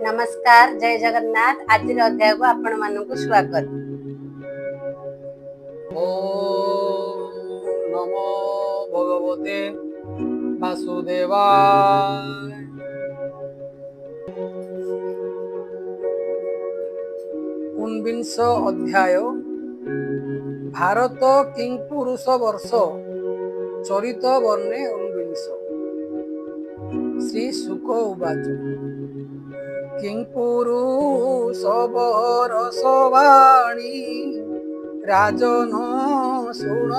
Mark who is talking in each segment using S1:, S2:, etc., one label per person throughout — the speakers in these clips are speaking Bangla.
S1: नमस्कार, जय जगन्नाथ। आज अध्याय को आपण मानक स्वागत।
S2: ओम नमो भगवते वासुदेवाय। उनविंश अध्याय भारत किंपुरुष वर्ष चरित वर्णे उनविंश। श्री शुक उवाच किंपुरुष बरसवाणी राजन शुण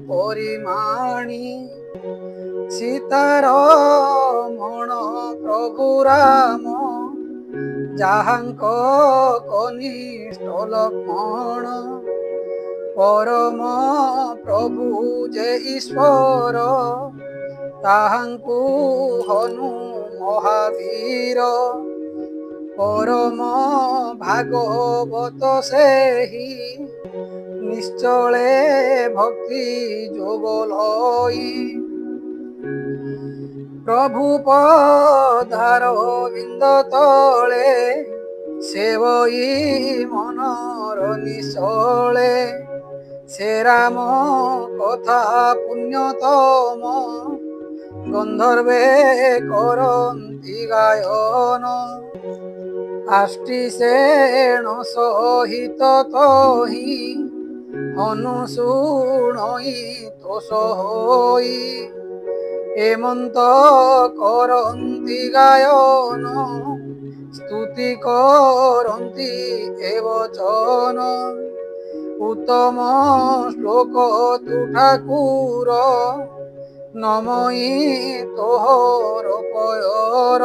S2: परिमाणी सीतारमण प्रभु राम जाहांक कनिष्ठ लक्ष्मण परम प्रभु जे ईश्वर ताहांकु हनु महावीर परम भागवत सेहि निश्चले भक्ति जोगलई प्रभु पदार बिंद तले सेवई मनर निशले से राम कथा पुण्यतम गंधर्वे करन्ति गायन आष्टिसेण सहित तहि अनुशुणई तोष होई एमंत करन्ति गायन स्तुति करन्ति एवचन उत्तम श्लोक तु ठाकुर नमई तोहर पयर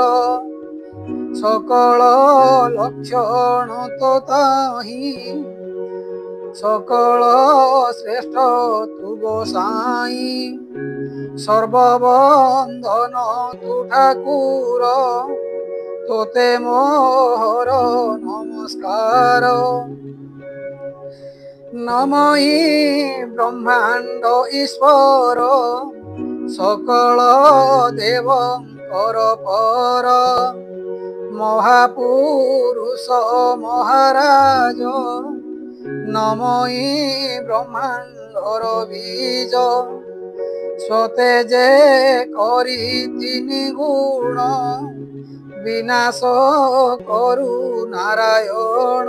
S2: सकल लक्षण तो ताहि सकल श्रेष्ठ तु गोसाई सर्वबंधन तु ठाकुर तोते मोहर नमस्कार नमई ब्रह्मांड ईश्वर सकल देवंकर पर महापुरुष महाराज नमई ब्रह्मांडर बीज स्वतेजे करी तिनि गुण विनाश करु नारायण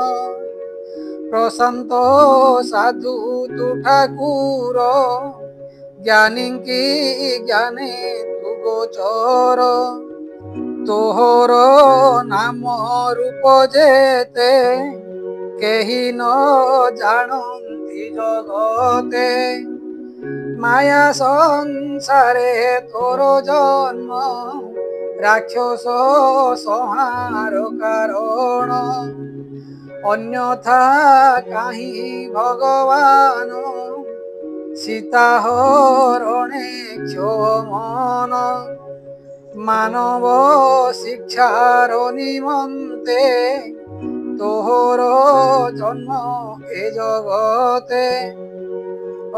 S2: प्रशांत साधु तु ठाकुर ज्ञानी की ज्ञाने तु गोचर तोहर नाम रूप जेते केहि न जानन्ति जगते माया संसारे तोर जन्म राक्षस संहार कारण अन्यथा काहि भगवान सीता हरणे क्षमन मानव शिक्षार निमन्ते तोहर जन्म ए जगते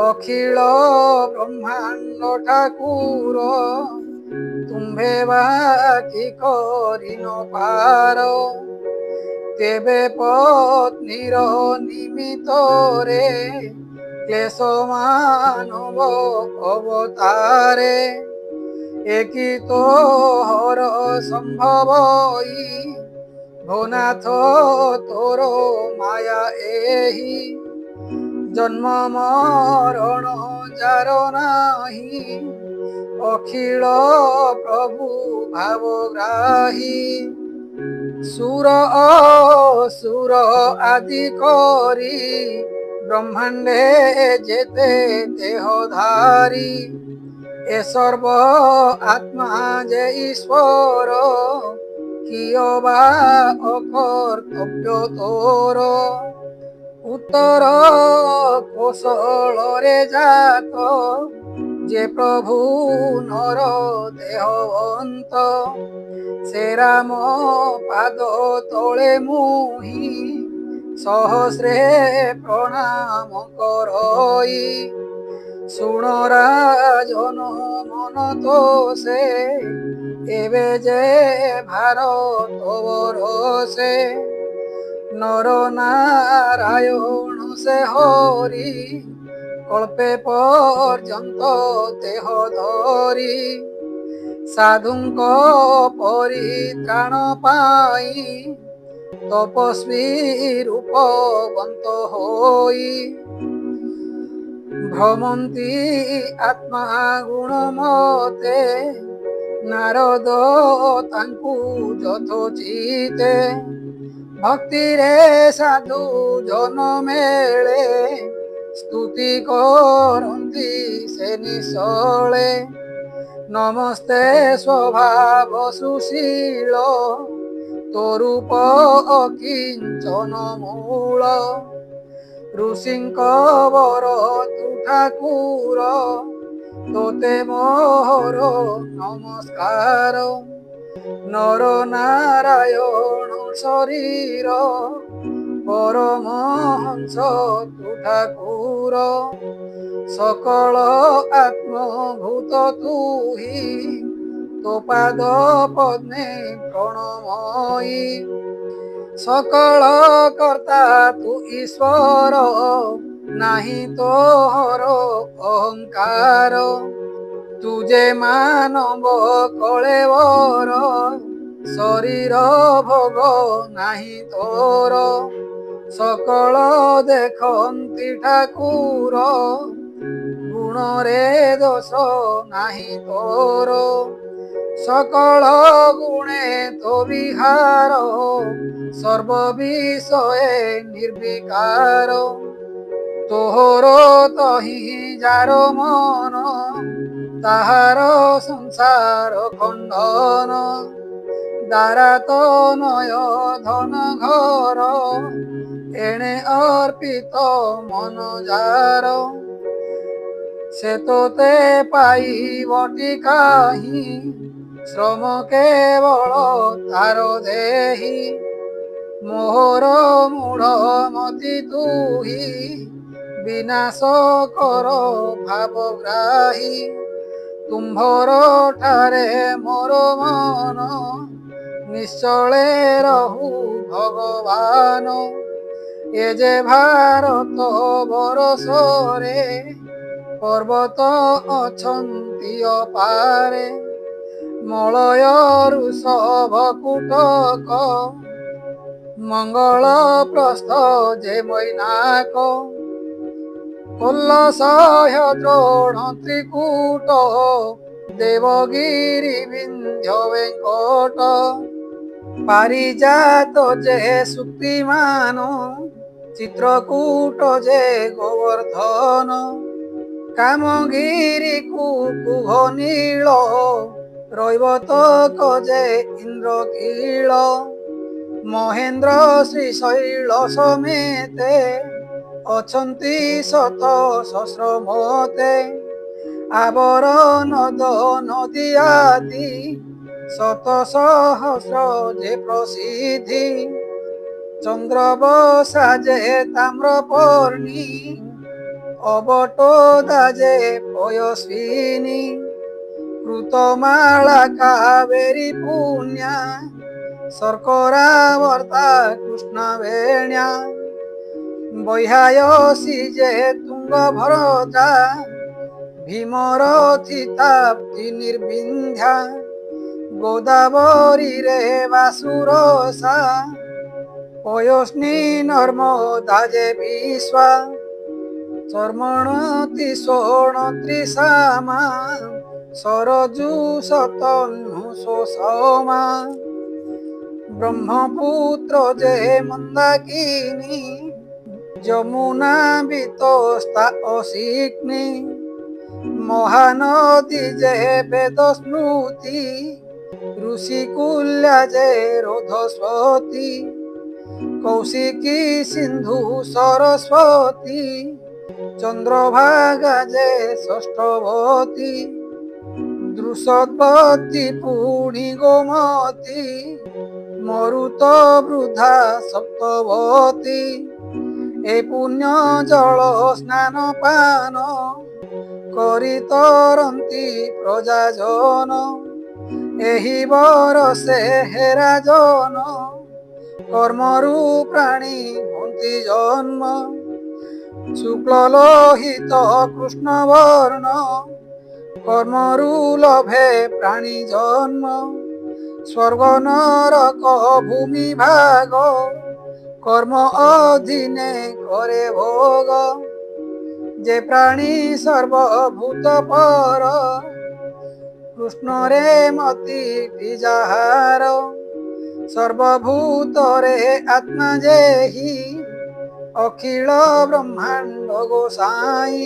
S2: अखिल ब्रह्मांड ठाकुर तुम्भे बाकी करि न पार तेबे पत्नीर निमित्तरे क्लेश मानव अवतारे एकी तोहर संभवई भोनाथ तोर माया एहि जन्म मरण जार नाही अखिल प्रभु भावग्राही सुर असुर आदि करी ब्रह्मांडे जेते देहधारी ए सर्व आत्मा जे ईश्वर कियबा अकर्तव्य तोर उत्तर कौशल रे जात जे प्रभु नर देहवंत से राम पाद तले मुहि सहस्रे प्रणाम करई सुण राजन मन तो से এবে যে ভারত বরষে নর নারায়ণ সে হরি কল্পে পর্যন্ত দেহ ধরি সাধুଙ୍କ ପରିତ୍ରାଣ ପାଇଁ তপস্বী রূপবন্ত হই ভ্রমন্তি আত্মা গুণ মতে নারদ ତାଙ୍କୁ যথোଚିতে ভক্তিরে সাধু জন মেଳେ স্তুতি କରନ୍ତି ସେ ନିଶଳେ নমস্তে স্বভাব সুশীল তরূপ অকিঞ্চন মূଳ ঋষিଙ୍କ ବର ତୁ ଠାକୁର তোতে মোর নমস্কার নর নারায়ণ শরীর পরমহংস তু ঠাকুর সকল আত্মভূত তুহি তো পাদ পদ্মে প্রণময়ী সকল কর্তা তু ঈশ্বর নাহি তোহর অহংকার তু যে মানব কলেবর শরীর ভোগ নাহি তোর সকল দেখন্তি ঠাকুর গুণরে দোষ নাহি তোর সকল গুণে তো বিহার সর্ব বিষয়ে নির্বিকার তোহর তহি যার মন তাহার সংসার খণ্ডন দ্বারা তো নয় ধন ঘর এণে অর্পিত মন যার সে তোতে পাইবটি কাহি শ্রম কেবল তার দেহি মোহর মূঢ় মতি তুহি বিনাশ কর ভাবগ্রাহী তুম্ভর ঠারে মোর মন নিশ্চলে রহু ভগবান এ যে ভারত বরষরে পর্বত অছন্তি অপারে মলয়ରୁ সভ কুটক মঙ্গল প্রস্থ যে মৈনাক কল্লসহ্য দ্রোণ ত্রিকূট দেবগিরি বিন্ধ্য বেঙ্কট পারিজাত যে শক্তিমান চিত্রকূট যে গোবর্ধন কামগিরি কুকুহ নীল রৈবতক যে ইন্দ্রকীল মহেন্দ্র শ্রীশৈল সমেতে অছন্তি শত সহস্র মতে আবর নদ নদী আদি শত সহস্র যে প্রসিদ্ধি চন্দ্রবসা যে তাম্রপর্ণী অবটোদা যে পয়স্বিনী কৃতমালা কাবেরী পুণ্যা শর্করাবর্তা কৃষ্ণবেণ্যা বৈহায়সী যে তুঙ্গভদ্রা ভীমরথি তাপ্তি নির্বিন্ধ্যা গোদাবরী রে বাসুরসা পয়স্নী নর্মদা যে বিশ্বা চর্মণতি সোণত্রিসামা সরজু সতনু সোমা ব্রহ্মপুত্র যে মন্দাকিনী যমুনা বিতস্তা অশিগ্নি মহানদী যে বেদ স্মৃতি ঋষিকুল্যা যে রোধস্বতী কৌশিকী সিন্ধু সরস্বতী চন্দ্রভাগা যে ষষ্ঠবতী দ্রুসদ্বতী পুণী গোমতী মরুত বৃদ্ধা সপ্তবতী এই পুণ্য জল স্নান পান করি তরন্তি প্রজাজন ଏହି ବରଷେ ହେ ରାଜନ କର୍ମରୁ ପ୍ରାଣୀ ହୁଅନ୍ତି ଜନ୍ମ ଶୁକ୍ଳ ଲୋହିତ କୃଷ୍ଣ ବର୍ଣ୍ଣ କର୍ମରୁ ଲଭେ ପ୍ରାଣୀ ଜନ୍ମ ସ୍ୱର୍ଗ ନରକ ଭୂମି ଭାଗ কর্ম অধীনে করে ভোগ যে প্রাণী সর্বভূত পর কৃষ্ণরে মতি যাহার সর্বভূতরে আত্মা যেহি অখিল ব্রহ্মাণ্ড গোসাই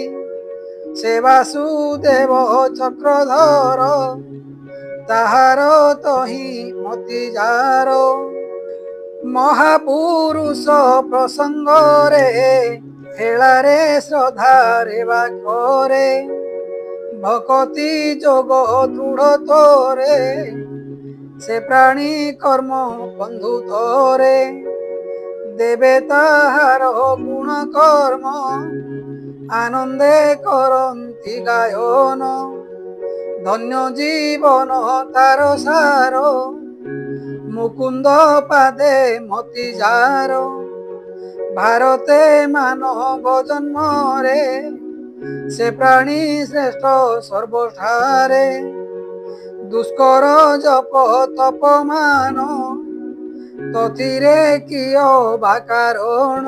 S2: সে বাসুদেব চক্রধর তাহার তহি মতি যার মহাপুরুষ প্রসঙ্গরে হেলারে শ্রদ্ধারে বাক্যরে ভকতি যোগ দৃঢ় তোরে সে প্রাণী কর্ম বন্ধু তোরে দেবে তাহার গুণ কর্ম আনন্দে করন্তি গায়ন ধন্য জীবন তার সার মুকুন্দ পাদে মতি যার ভারতে মানব জন্মরে সে প্রাণী শ্রেষ্ঠ সর্বঠারে দুষ্কর জপ তপমান তথিরে কিয় বা কারণ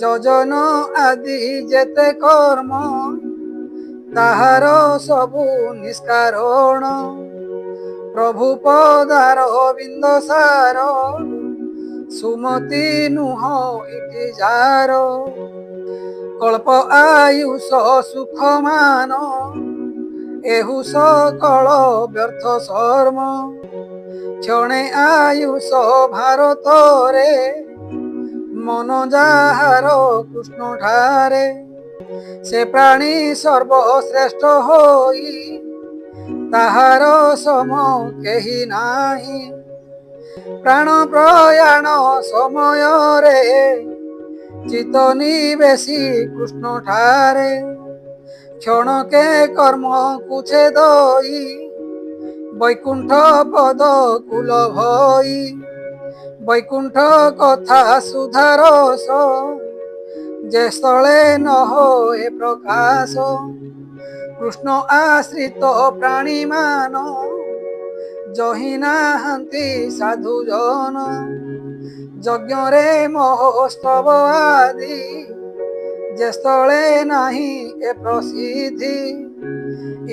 S2: যজন আদি যেতে কর্ম তাহার সবু নিষ্কারণ প্রভু পদার বিন্দ সার সুমতি নুহ ইতি যার কল্প আয়ুষ সুখ মান এহু সকল ব্যর্থ শর্ম ক্ষণে আয়ুষ ভারতরে মন যাহার কৃষ্ণ ঠারে সে প্রাণী সর্বশ্রেষ্ঠ হই তাহার সম কেহি নাহি প্রাণ প্রয়াণ সমୟରେ চিত নিবেশী কৃষ্ণ ঠারে ক্ষণকে কর্ম কুছে দই বৈকুণ্ঠ পদ কুল ভই বৈকুণ্ঠ কথা সুধারস যে স্থলে ন হয়ে প্রকাশ কৃষ্ণ আশ্রিত প্রাণী মান জহি নাহান্তি সাধু জন যজ্ঞরে মহোৎসব আদি যে স্থলে নাহি এ প্রসিদ্ধি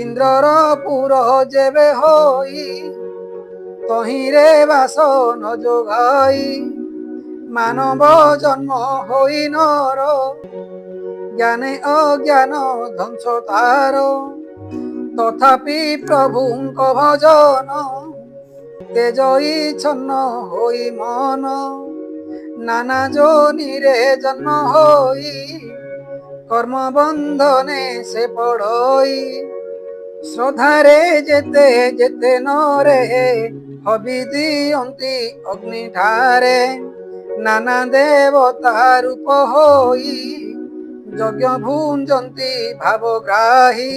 S2: ইন্দ্রর পুর যেবে হই তহিরে বাস ন যোগাই মানব জন্ম হই নর জ্ঞানে অজ্ঞান ধ্বংস তার তথাপি প্রভুঙ্ক ভজন তেজই ছন্ন হই মন নানা যোনিরে জন্ম হই কর্মবন্ধনে সে পড়ই শ্রদ্ধারে যেতে যেতে নরে হবি দিয়ন্তি অগ্নি ঠারে নানা দেবতা রূপ হই যজ্ঞ ভুঞ্জন্তি ভাবগ্রাহী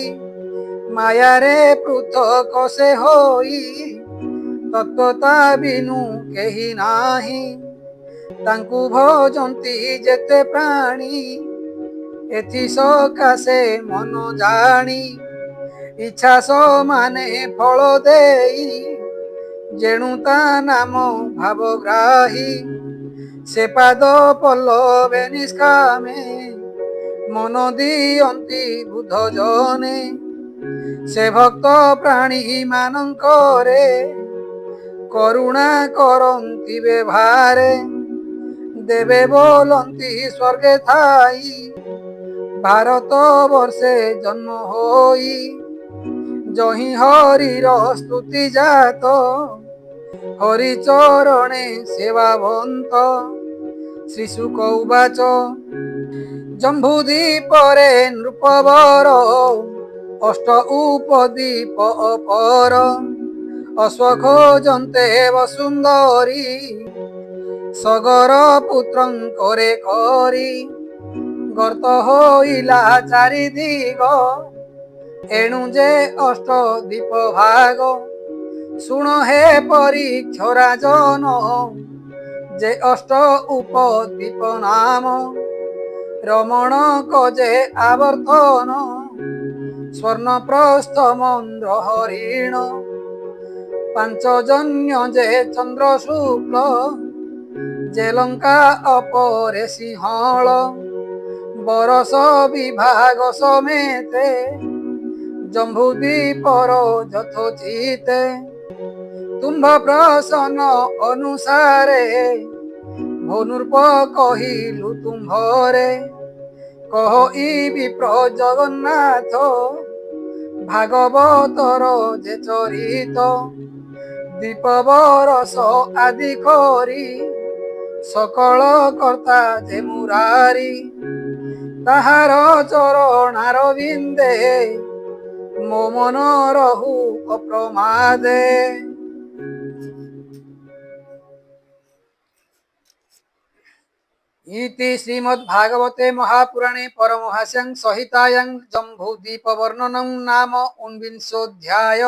S2: মায়ারে পৃথক সে হই তত্ত্বতা বিনু কেহি নাহি ତାଙ୍କୁ ଭଜନ୍ତି ଯେତେ ପ୍ରାଣୀ ଏଥି ସକାଶେ ମନ ଜାଣି ଇଚ୍ଛା ସମାନେ ଫଳ ଦେଇ ଯେଣୁ ତା ନାମ ଭାବଗ୍ରାହୀ ସେ ପାଦ ପଲ୍ଲବେ ନିଷ୍କାମେ ମନ ଦିଅନ୍ତି ବୁଧ ଜନେ ସେ ଭକ୍ତ ପ୍ରାଣୀ ମାନଙ୍କରେ କରୁଣା କରନ୍ତି ବ୍ୟବହାରେ দেবে বলন্তি স্বর্গে থাই ভারত বর্ষে জন্ম হই জহি হরির স্তুতি জাত হরি চরণে সেবাবন্ত শ্রী শুক উবাচ জম্বুদ্বীপরে নৃপবর অষ্ট উপদ্বীপ অপর অশ্বখোজন্তে বসুন্দরী সগর পুত্রঙ্করে করি গর্ত হইলা চারিদিগ এণু যে অষ্ট দ্বীপ ভাগ শুণ হে পরীক্ষ রাজন, যে অষ্ট উপদ্বীপ নাম রমণ কজে আবর্তন, স্বর্ণপ্রস্থ মন্দ্র হরিণ, পাঞ্চজন্য যে চন্দ্র শুক্ল, যে লঙ্কা অপরে সিংহল, বরস বিভাগ সমেতে জম্বু দ্বীপর যথোচিতে, তুম্ভ প্রসন্ন অনুসারে ধনুর্প কহিলু তুম্ভরে, কহ ই বিপ্র জগন্নাথ, ভাগবতর যে চরিত, দীপবরস আদি করি সকল কর্তা যে মুরারি, তাহার চরণার বিন্দে মো মন রহু অপ্রমাদে। ইতি শ্রীমদ্ভাগবতে মহাপুরাণে পরমহাস্যাং সংহিতায়াং জম্বুদ্বীপ বর্ণনং নাম 19 অধ্যায়।